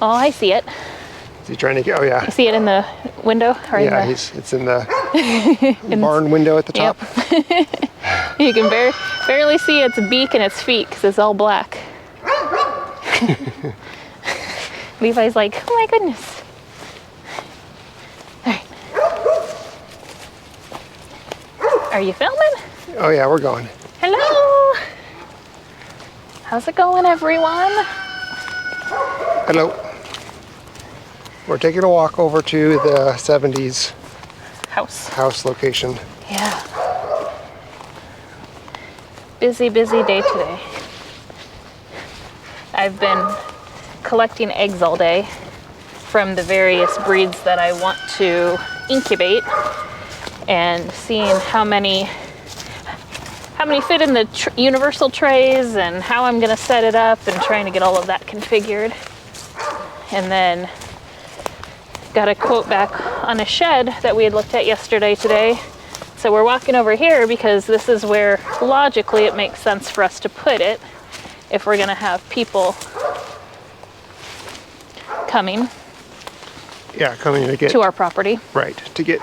Oh, I see it. Is he trying to get? Oh yeah. You see it in the window? Or Yeah, in the... it's in the barn window at the top. Yep. You can barely see its beak and its feet because it's all black. Levi's like, oh my goodness. All right. Are you filming? Oh yeah, we're going. Hello. How's it going, everyone? Hello. We're taking a walk over to the 70s house location. Yeah. Busy day today. I've been collecting eggs all day from the various breeds that I want to incubate and seeing how many fit in the universal trays and how I'm gonna set it up and trying to get all of that configured. And then got a quote back on a shed that we had looked at yesterday today. So we're walking over here because this is where logically it makes sense for us to put it if we're gonna have people coming. Yeah, coming to get to our property. Right, to get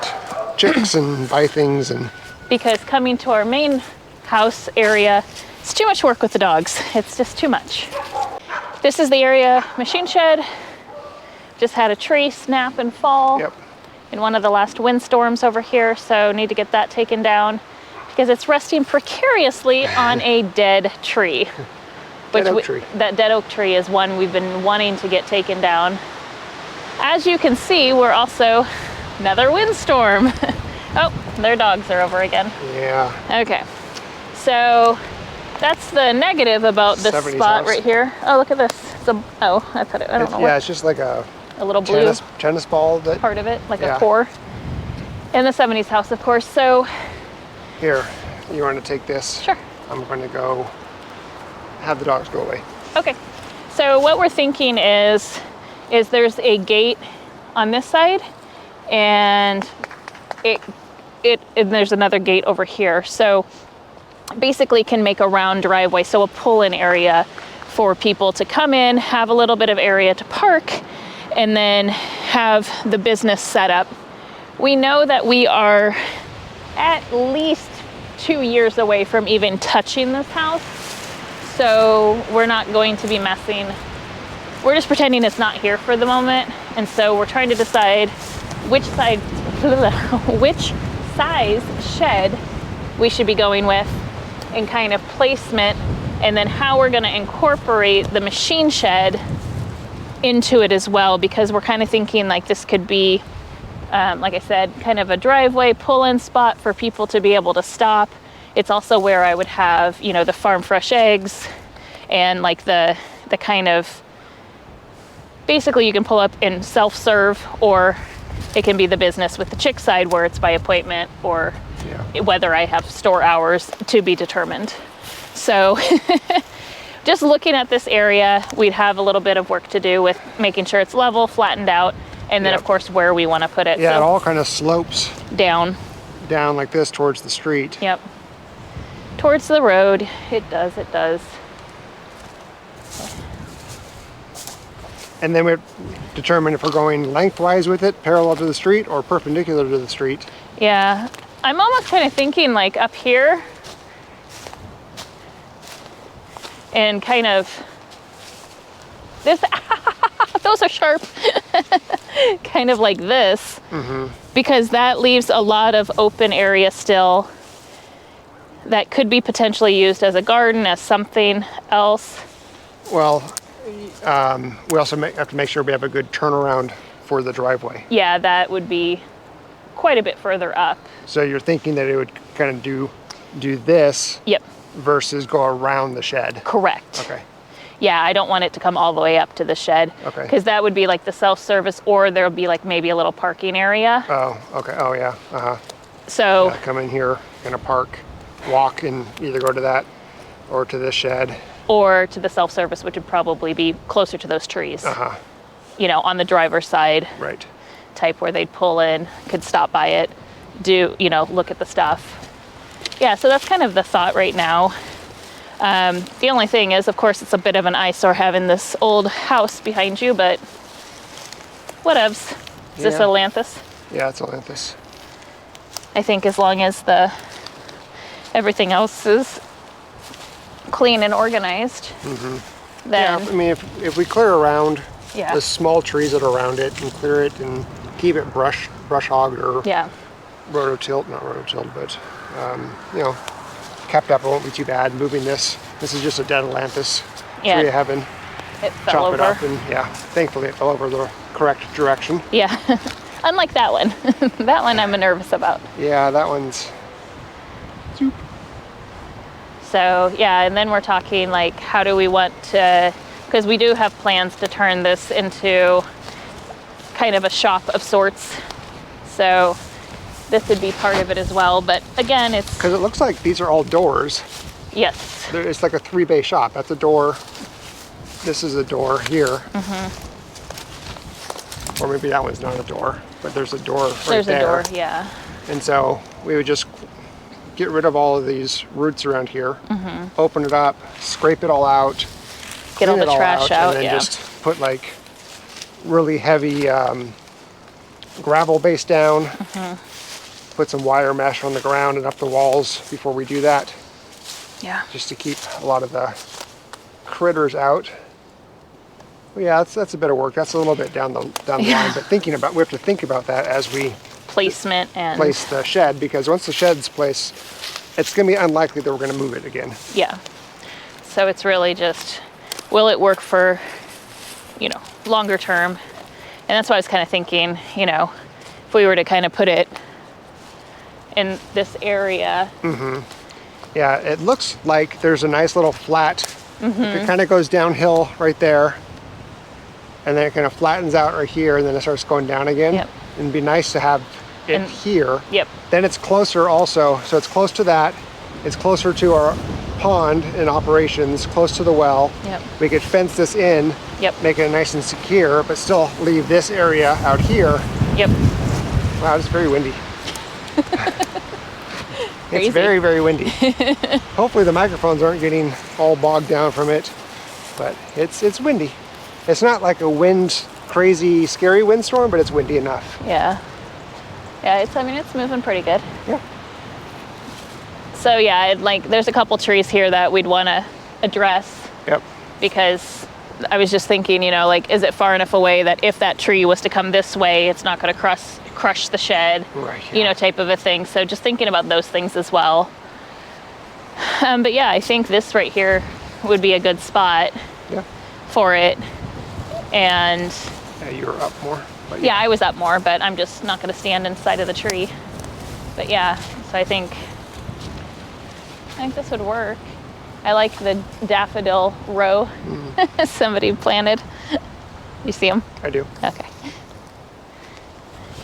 chicks and buy things and. Because coming to our main house area, it's too much work with the dogs. It's just too much. This is the area machine shed. Just had a tree snap and fall in one of the last windstorms over here, so need to get that taken down because it's resting precariously on a dead tree. That dead oak tree is one we've been wanting to get taken down. As you can see, we're also another windstorm. Oh, their dogs are over again. Yeah. Okay, so that's the negative about this spot right here. Oh, look at this. It's a, oh, I thought it, I don't know. Yeah, it's just like a little blue tennis ball that part of it, like a core. In the 70s house, of course. So here, you want to take this? Sure. I'm going to go have the dogs go away. Okay. So what we're thinking is there's a gate on this side, and and there's another gate over here. So basically can make a round driveway, so a pull-in area for people to come in, have a little bit of area to park, and then have the business set up. We know that we are at least 2 years away from even touching this house. So we're not going to be messing. We're just pretending it's not here for the moment. And so we're trying to decide which size shed we should be going with and kind of placement, and then how we're gonna incorporate the machine shed into it as well, because we're kind of thinking like this could be, like I said, kind of a driveway pull-in spot for people to be able to stop. It's also where I would have, you know, the farm fresh eggs and like the kind of, basically you can pull up and self-serve, or it can be the business with the chick side where it's by appointment, or whether I have store hours to be determined. So just looking at this area, we'd have a little bit of work to do with making sure it's level, flattened out, and then of course where we want to put it. Yeah, so it all kind of slopes down like this towards the street. Yep. Towards the road. It does. And then we determine if we're going lengthwise with it, parallel to the street, or perpendicular to the street. Yeah, I'm almost kind of thinking like up here and kind of this, those are sharp, kind of like this, because that leaves a lot of open area still that could be potentially used as a garden, as something else. Well, we also have to make sure we have a good turnaround for the driveway. Yeah, that would be quite a bit further up. So you're thinking that it would kind of do this versus go around the shed? Correct. Okay. Yeah, I don't want it to come all the way up to the shed. Okay. Because that would be like the self-service, or there'll be like maybe a little parking area. Oh, okay. Oh, yeah. So come in here, gonna park, walk, and either go to that or to this shed. Or to the self-service, which would probably be closer to those trees. You know, on the driver's side. Right. Type where they'd pull in, could stop by it, look at the stuff. Yeah, so that's kind of the thought right now. The only thing is, of course, it's a bit of an eyesore having this old house behind you, but whatevs. Is this Yeah. Atlantis? Yeah, it's Atlantis. I think as long as everything else is clean and organized, then Yeah, I mean, if we clear around Yeah. the small trees that are around it and clear it and keep it brush hogged or yeah, rototilled, not rototilled, but you know, kept up, it won't be too bad. Moving this is just a dead Atlantis Yeah. tree of heaven. it fell Chop over. it up, and yeah, thankfully it fell over the correct direction. Yeah, unlike that one. That one I'm nervous about. Yeah, that one's soup. So yeah, and then we're talking like, how do we want to, because we do have plans to turn this into kind of a shop of sorts. So this would be part of it as well. But again, it's, Because it looks like these are all doors. yes, It's like a 3-bay shop. That's a door. This is a door here. Or maybe that one's not a door, but there's a door right there's there. a door, yeah. And so we would just get rid of all of these roots around here, open it up, scrape it all out, Get all clean the it all trash out, and then yeah. just put like really heavy gravel base down, put some wire mesh on the ground and up the walls before we do that, Yeah. just to keep a lot of the critters out. Well, yeah, that's a bit of work. That's a little bit down the line, but we have to think about that as we Placement and place the shed, because once the shed's placed, it's going to be unlikely that we're going to move it again. yeah. So it's really just, will it work for, longer term? And that's why I was kind of thinking, if we were to kind of put it in this area. Yeah, it looks like there's a nice little flat. It kind of goes downhill right there, and then it kind of flattens out right here, and then it starts going down again. Yep. And it'd be nice to have it And- here. Yep. Then it's closer also, so it's close to that. It's closer to our pond in operations, close to the well. Yep. We could fence this in, Yep. make it nice and secure, but still leave this area out here. Yep. Wow, it's very windy. Crazy. It's very, very windy. Hopefully the microphones aren't getting all bogged down from it, but it's windy. It's not like a crazy, scary windstorm, but it's windy enough. Yeah. Yeah, it's moving pretty good. Yeah. So yeah, there's a couple trees here that we'd want to address, Yep. because I was just thinking, is it far enough away that if that tree was to come this way, it's not going to crush the shed, Right, yeah. type of a thing. So just thinking about those things as well. But yeah, I think this right here would be a good spot Yeah. for it. And Yeah, you were up more. But yeah, I was up more, but I'm just not going to stand inside of the tree. But yeah, so I think this would work. I like the daffodil row somebody planted. You see them? I do. Okay.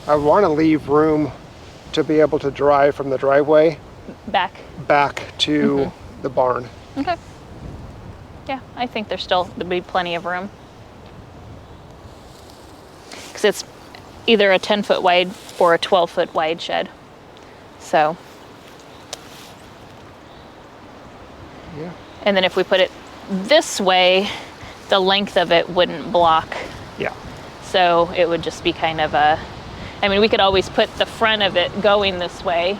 I want to leave room to be able to drive from the driveway Back. back to the barn. Okay. Yeah, I think there'll be plenty of room. Because it's either a 10-foot wide or a 12-foot wide shed. So, Yeah. and then if we put it this way, the length of it wouldn't block. Yeah. So it would just be kind of we could always put the front of it going this way,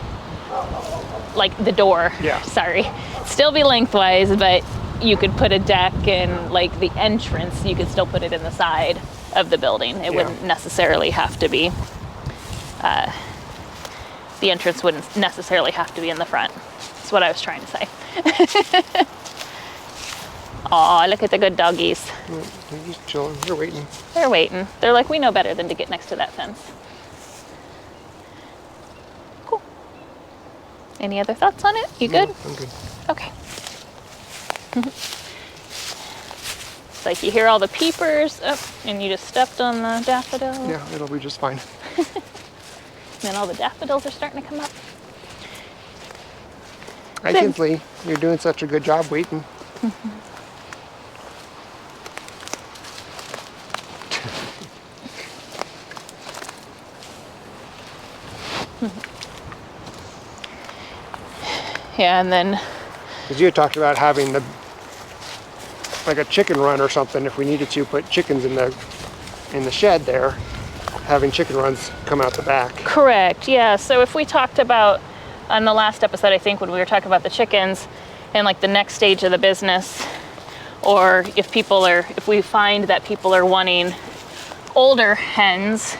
like the door. Yeah. Sorry. Still be lengthwise, but you could put a deck and like the entrance, you could still put it in the side of the building. It wouldn't necessarily have to be, the entrance wouldn't necessarily have to be in the front. That's what I was trying to say. Aw, look at the good doggies. They're just chilling. They're waiting. They're waiting. They're like, we know better than to get next to that fence. Cool. Any other thoughts on it? You good? No, I'm good. Okay. It's like you hear all the peepers, and you just stepped on the daffodil. Yeah, it'll be just fine. And then all the daffodils are starting to come up. Hi, Kinsley. You're doing such a good job waiting. Yeah, and then, Because you had talked about having like a chicken run or something if we needed to put chickens in the shed there. having chicken runs come out the back. Correct, yeah. So if we talked about, on the last episode, I think when we were talking about the chickens and like the next stage of the business, or if we find that people are wanting older hens,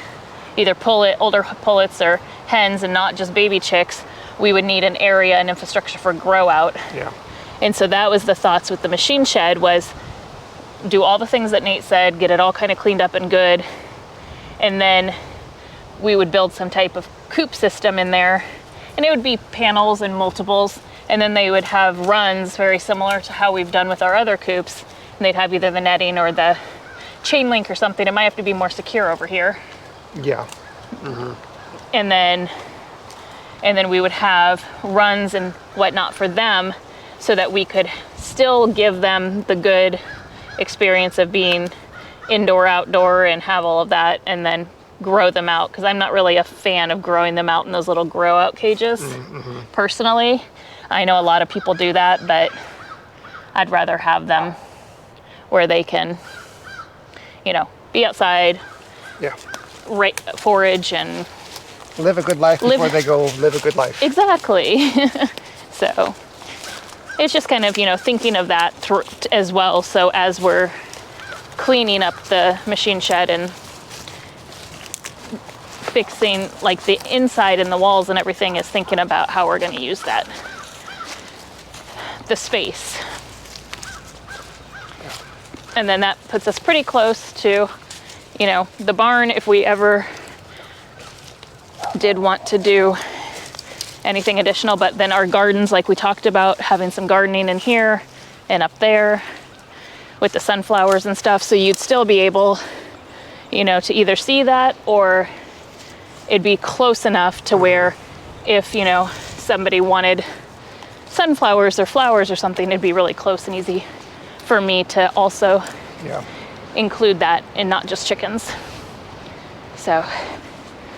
either older pullets or hens and not just baby chicks, we would need an area and infrastructure for grow out. Yeah. And so that was the thoughts with the machine shed, was do all the things that Nate said, get it all kind of cleaned up and good. And then we would build some type of coop system in there, and it would be panels and multiples. And then they would have runs very similar to how we've done with our other coops. And they'd have either the netting or the chain link or something. It might have to be more secure over here. Yeah. And then we would have runs and whatnot for them, so that we could still give them the good experience of being indoor, outdoor, and have all of that, and then grow them out. Because I'm not really a fan of growing them out in those little grow out cages, personally. I know a lot of people do that, but I'd rather have them where they can, be outside, Yeah. forage and Live a good life before they go live a good life. exactly. So it's just kind of, thinking of that as well. So as we're cleaning up the machine shed and fixing like the inside and the walls and everything, is thinking about how we're going to use the space. And then that puts us pretty close to, the barn, if we ever did want to do anything additional. But then our gardens, like we talked about, having some gardening in here and up there with the sunflowers and stuff. So you'd still be able, to either see that, or it'd be close enough to where if, somebody wanted sunflowers or flowers or something, it'd be really close and easy for me to also include that, and not just chickens. So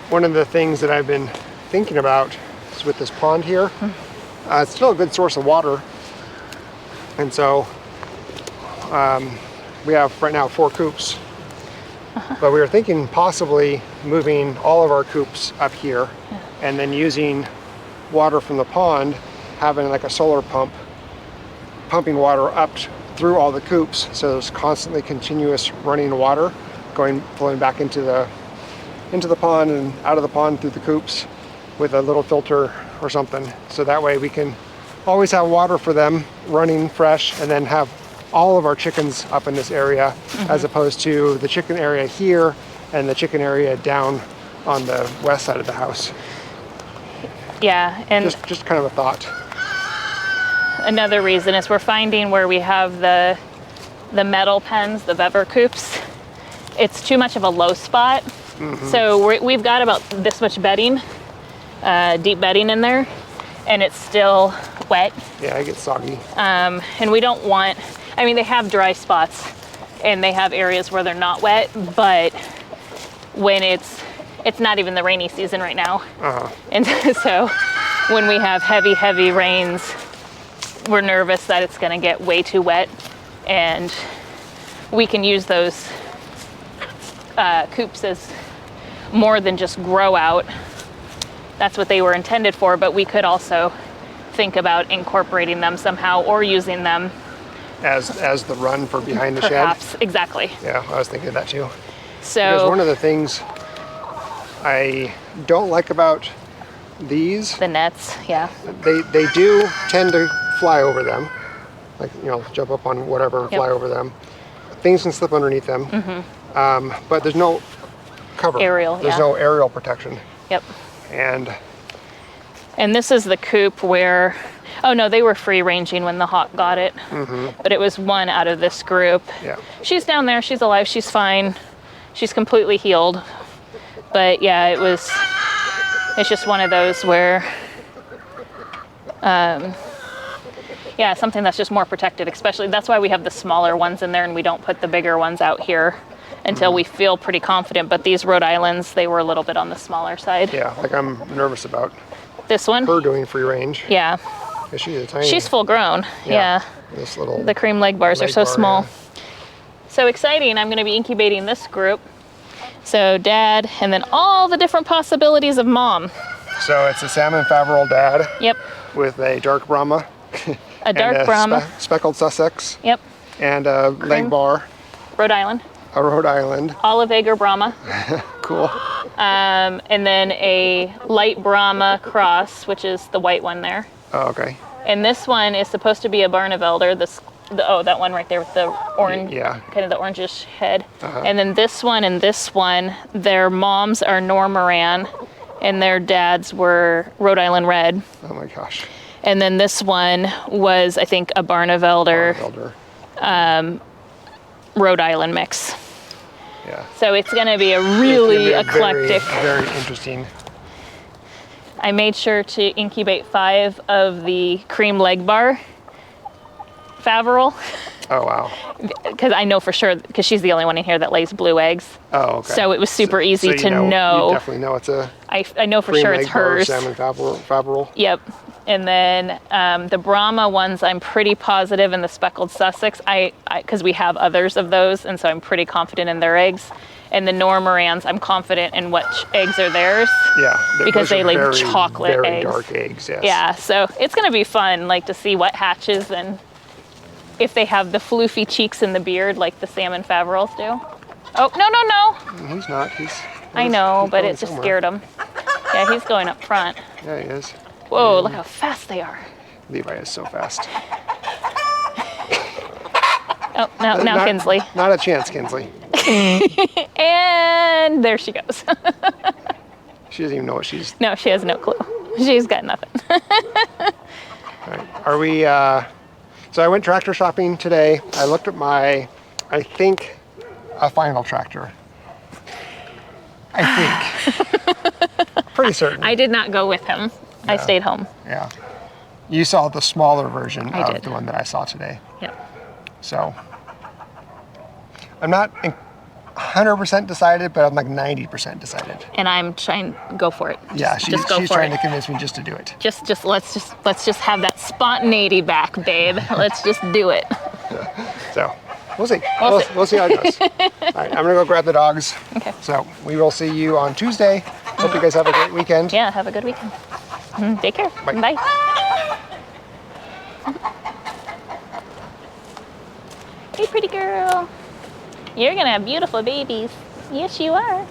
one of the things that I've been thinking about is with this pond here, it's still a good source of water. And so we have right now 4 coops, but we were thinking possibly moving all of our coops up here and then using water from the pond, having like a solar pump, pumping water up through all the coops, so there's constantly continuous running water flowing back into the pond and out of the pond through the coops with a little filter or something. So that way we can always have water for them running fresh, and then have all of our chickens up in this area, as opposed to the chicken area here and the chicken area down on the west side of the house. yeah, and Just kind of a thought. another reason is we're finding where we have the metal pens, the Vever coops, it's too much of a low spot. So we've got about this much bedding, deep bedding in there, and it's still wet. Yeah, it gets soggy. And we don't want, they have dry spots and they have areas where they're not wet, but when it's not even the rainy season right now. And so when we have heavy rains, we're nervous that it's gonna get way too wet, and we can use those coops as more than just grow out. That's what they were intended for, but we could also think about incorporating them somehow, or using them As the run for behind the perhaps. shed? Exactly. Yeah, I was thinking of that too. So Because one of the things I don't like about these, the nets, yeah. they do tend to fly over them, like, jump up on whatever, fly over them. Things can slip underneath them, but there's no cover. There's no aerial protection. Yep. And this is the coop where, oh no, they were free ranging when the hawk got it, but it was one out of this group. Yeah. She's down there, she's alive, she's fine, she's completely healed. But yeah, it's just one of those where, something that's just more protected, especially, that's why we have the smaller ones in there and we don't put the bigger ones out here until we feel pretty confident. But these Rhode Islands, they were a little bit on the smaller side. Yeah, like I'm nervous about This one? her doing free range. Yeah. She's a tiny. She's full grown. Yeah. This little. The cream leg bars are so bar, small. yeah. So exciting. I'm going to be incubating this group So dad, and then all the different possibilities of mom. So it's a salmon Faverol dad Yep. with a dark Brahma. A dark Brahma. Speckled Sussex. Yep. And a leg bar. Rhode Island. A Rhode Island. Olive Egger Brahma. Cool. And then a light Brahma cross, which is the white one there. Oh, okay. And this one is supposed to be a Barnevelder. That one right there with the orange, Yeah. kind of the orangish head. And then this one and this one, their moms are Normoran, and their dads were Rhode Island Red. Oh my gosh. And then this one was, I think, a Barnevelder, Rhode Island mix. Yeah. So it's going to be a really eclectic. Very, very interesting. I made sure to incubate 5 of the cream leg bar Faverol. Oh, wow. Because I know for sure, because she's the only one in here that lays blue eggs. Oh, okay. So it was super easy to know. You definitely know it's a I know for cream sure leg it's bar hers. salmon Faverol. Yep. And then the Brahma ones, I'm pretty positive, and the speckled Sussex, because we have others of those, and so I'm pretty confident in their eggs. And the Normorans, I'm confident in which eggs are theirs. Yeah. Because they lay very, chocolate very eggs. dark eggs, yes. Yeah, so it's going to be fun, like to see what hatches and if they have the floofy cheeks and the beard like the salmon Faverols do. Oh, no. He's not. I know, he's but going it just somewhere. scared him. Yeah, he's going up front. Yeah, he is. Whoa, look how fast they are. Levi is so fast. Oh, now Kinsley. Not a chance, Kinsley. And there she goes. She doesn't even know what she's... No, she has no clue. She's got nothing. All right. Are we... So I went tractor shopping today. I looked at my, I think, a final tractor. I think. Pretty certain. I did not go with him. I Yeah. stayed home. Yeah. You saw the smaller version I of did. the one that I saw today. Yep. So I'm not 100% decided, but I'm like 90% decided. And I'm trying go for it. Yeah, Just go she's for trying it. to convince me just to do it. Let's just have that spontaneity back, babe. Let's just do it. So we'll see. We'll see. We'll see how it goes. All right, I'm gonna go grab the dogs. Okay. So we will see you on Tuesday. Hope you guys have a great weekend. Yeah, have a good weekend. Take care. Bye. Bye. Hey, pretty girl. You're gonna have beautiful babies. Yes, you are.